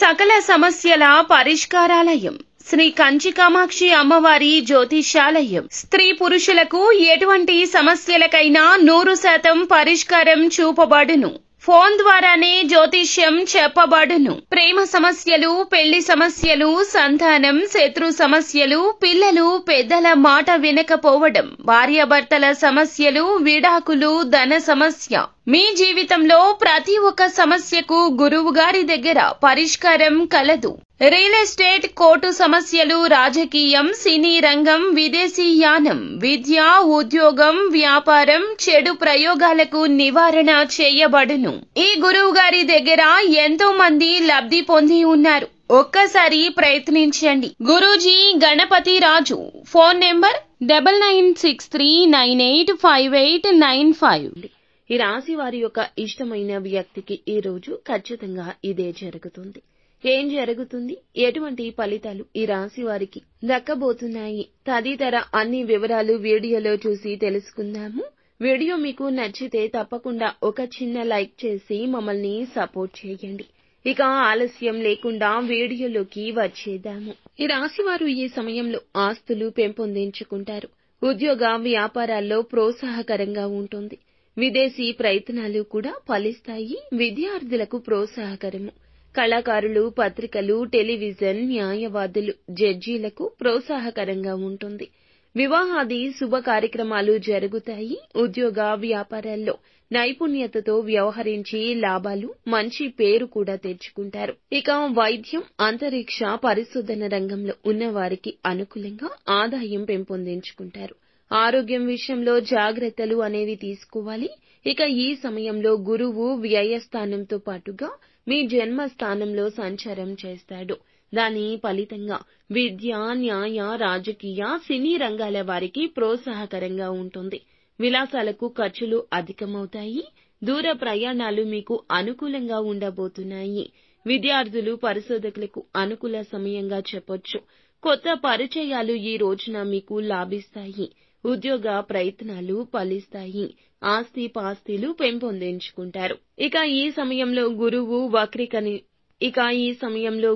సకల సమస్యల పరిష్కారాలయం శ్రీ కంచి కామాక్షి అమ్మవారి జ్యోతిష్యాలయం. స్త్రీ పురుషులకు ఎటువంటి సమస్యలకైనా 100% పరిష్కారం చూపబడును. ఫోన్ ద్వారానే జ్యోతిష్యం చెప్పబడును. ప్రేమ సమస్యలు, పెళ్లి సమస్యలు, సంతానం, శత్రు సమస్యలు, పిల్లలు పెద్దల మాట వినకపోవడం, భార్యాభర్తల సమస్యలు, విడాకులు, ధన సమస్య, మీ జీవితంలో ప్రతి ఒక్క సమస్యకు గురువు గారి దగ్గర పరిష్కారం కలదు. రియల్ ఎస్టేట్, కోర్టు సమస్యలు, రాజకీయం, సినీ రంగం, విదేశీ యానం, విద్య, ఉద్యోగం, వ్యాపారం, చెడు ప్రయోగాలకు నివారణ చేయబడును. ఈ గురువు గారి దగ్గర ఎంతో మంది లబ్ధి పొంది ఉన్నారు. ఒక్కసారి ప్రయత్నించండి. గురూజీ గణపతి రాజు. Phone number 9963985895. ఈ రాశి వారి యొక్క ఇష్టమైన వ్యక్తికి ఈ రోజు ఖచ్చితంగా ఇదే జరుగుతుంది. ఏం జరుగుతుంది, ఎటువంటి ఫలితాలు ఈ రాశి వారికి దక్కబోతున్నాయి తదితర అన్ని వివరాలు వీడియోలో చూసి తెలుసుకుందాము. వీడియో మీకు నచ్చితే తప్పకుండా ఒక చిన్న లైక్ చేసి మమ్మల్ని సపోర్ట్ చేయండి. ఇక ఆలస్యం లేకుండా వీడియోలోకి వచ్చేద్దాము. ఈ రాశి వారు ఈ సమయంలో ఆస్తులు పెంపొందించుకుంటారు. ఉద్యోగ వ్యాపారాల్లో ప్రోత్సాహకరంగా ఉంటుంది. విదేశీ ప్రయత్నాలు కూడా ఫలిస్తాయి. విద్యార్థులకు ప్రోత్సాహకరము. కళాకారులు, పత్రికలు, టెలివిజన్, న్యాయవాదులు, జడ్జీలకు ప్రోత్సాహకరంగా ఉంటుంది. వివాహాది శుభ కార్యక్రమాలు జరుగుతాయి. ఉద్యోగ వ్యాపారాల్లో నైపుణ్యతతో వ్యవహరించి లాభాలు, మంచి పేరు కూడా తెచ్చుకుంటారు. ఇక వైద్యం, అంతరిక్ష పరిశోధన రంగంలో ఉన్నవారికి అనుకూలంగా ఆదాయం పెంపొందించుకుంటారు. ఆరోగ్యం విషయంలో జాగ్రత్తలు అనేవి తీసుకోవాలి. ఇక ఈ సమయంలో గురువు వ్యయస్థానంతో పాటుగా మీ జన్మస్థానంలో సంచారం చేస్తాడు. దాని ఫలితంగా విద్య, న్యాయ, రాజకీయ, సినీ రంగాల వారికి ప్రోత్సాహకరంగా ఉంటుంది. విలాసాలకు ఖర్చులు అధికమవుతాయి. దూర ప్రయాణాలు మీకు అనుకూలంగా ఉండబోతున్నాయి. విద్యార్థులు, పరిశోధకులకు అనుకూల సమయంగా చెప్పొచ్చు. కొత్త పరిచయాలు ఈ రోజున మీకు లాభిస్తాయి. ఉద్యోగ ప్రయత్నాలు ఫలిస్తాయి. ఆస్తి పాస్తులు పెంపొందించుకుంటారు. ఇక ఈ సమయంలో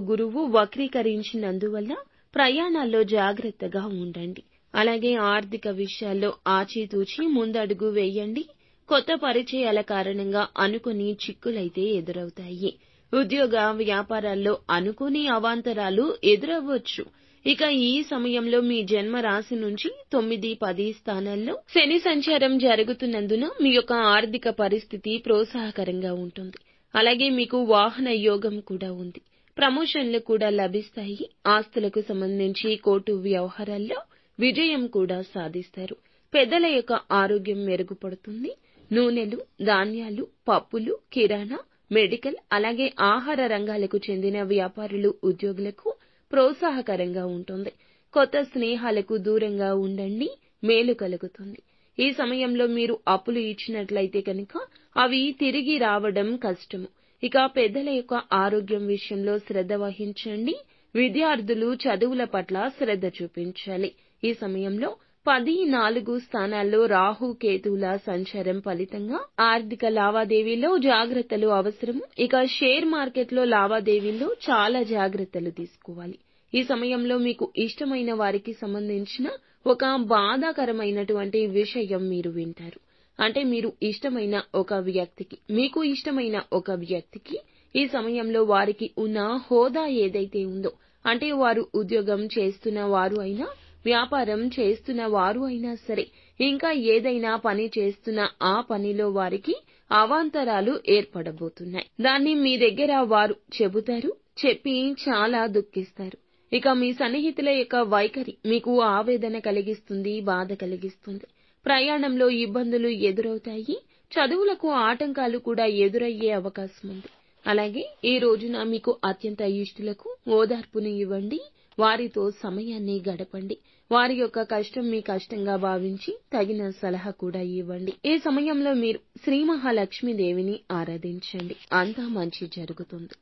గురువు వక్రీకరించినందువల్ల ప్రయాణాల్లో జాగ్రత్తగా ఉండండి. అలాగే ఆర్థిక విషయాల్లో ఆచితూచి ముందడుగు వేయండి. కొత్త పరిచయాల కారణంగా అనుకోని చిక్కులైతే ఎదురవుతాయి. ఉద్యోగ వ్యాపారాల్లో అనుకోని అవాంతరాలు ఎదురవ్వచ్చు. ఇక ఈ సమయంలో మీ జన్మ రాశి నుంచి 9, 10 స్థానాల్లో శని సంచారం జరుగుతున్నందున మీ యొక్క ఆర్థిక పరిస్థితి ప్రోత్సాహకరంగా ఉంటుంది. అలాగే మీకు వాహన యోగం కూడా ఉంది. ప్రమోషన్లు కూడా లభిస్తాయి. ఆస్తులకు సంబంధించి కోర్టు వ్యవహారాల్లో విజయం కూడా సాధిస్తారు. పెద్దల యొక్క ఆరోగ్యం మెరుగుపడుతుంది. నూనెలు, ధాన్యాలు, పప్పులు, కిరాణా, మెడికల్, అలాగే ఆహార రంగాలకు చెందిన వ్యాపారులు, ఉద్యోగులకు ప్రోత్సాహకరంగా ఉంటుంది. కొత్త స్నేహాలకు దూరంగా ఉండండి. మేలు కలుగుతుంది. ఈ సమయంలో మీరు అప్పులు ఇచ్చినట్లయితే కనుక అవి తిరిగి రావడం కష్టము. ఇక పెద్దల యొక్క ఆరోగ్యం విషయంలో శ్రద్ధ వహించండి. విద్యార్థులు చదువుల పట్ల శ్రద్ధ చూపించాలి. ఈ సమయంలో 10, 4 స్థానాల్లో రాహు, కేతువుల సంచారం ఫలితంగా ఆర్థిక లావాదేవీల్లో జాగ్రత్తలు అవసరము. ఇక షేర్ మార్కెట్లో లావాదేవీల్లో చాలా జాగ్రత్తలు తీసుకోవాలి. ఈ సమయంలో మీకు ఇష్టమైన వారికి సంబంధించిన ఒక బాధాకరమైనటువంటి విషయం మీరు వింటారు. అంటే మీకు ఇష్టమైన ఒక వ్యక్తికి ఈ సమయంలో వారికి ఉన్న హోదా ఏదైతే ఉందో, అంటే వారు ఉద్యోగం చేస్తున్న వారు అయినా, వ్యాపారం చేస్తున్న వారు అయినా సరే, ఇంకా ఏదైనా పని చేస్తున్న ఆ పనిలో వారికి అవాంతరాలు ఏర్పడబోతున్నాయి. దాన్ని మీ దగ్గర వారు చెబుతారు. చెప్పి చాలా దుఃఖిస్తారు. ఇక మీ సన్నిహితుల యొక్క వైఖరి మీకు ఆవేదన కలిగిస్తుంది, బాధ కలిగిస్తుంది. ప్రయాణంలో ఇబ్బందులు ఎదురవుతాయి. చదువులకు ఆటంకాలు కూడా ఎదురయ్యే అవకాశం ఉంది. అలాగే ఈ రోజున మీకు అత్యంత ఇష్టులకు ఓదార్పును ఇవ్వండి. వారితో సమయాన్ని గడపండి. వారి యొక్క కష్టం మీ కష్టంగా భావించి తగిన సలహా కూడా ఇవ్వండి. ఈ సమయంలో మీరు శ్రీ మహాలక్ష్మీదేవిని ఆరాధించండి. అంతా మంచి జరుగుతుంది.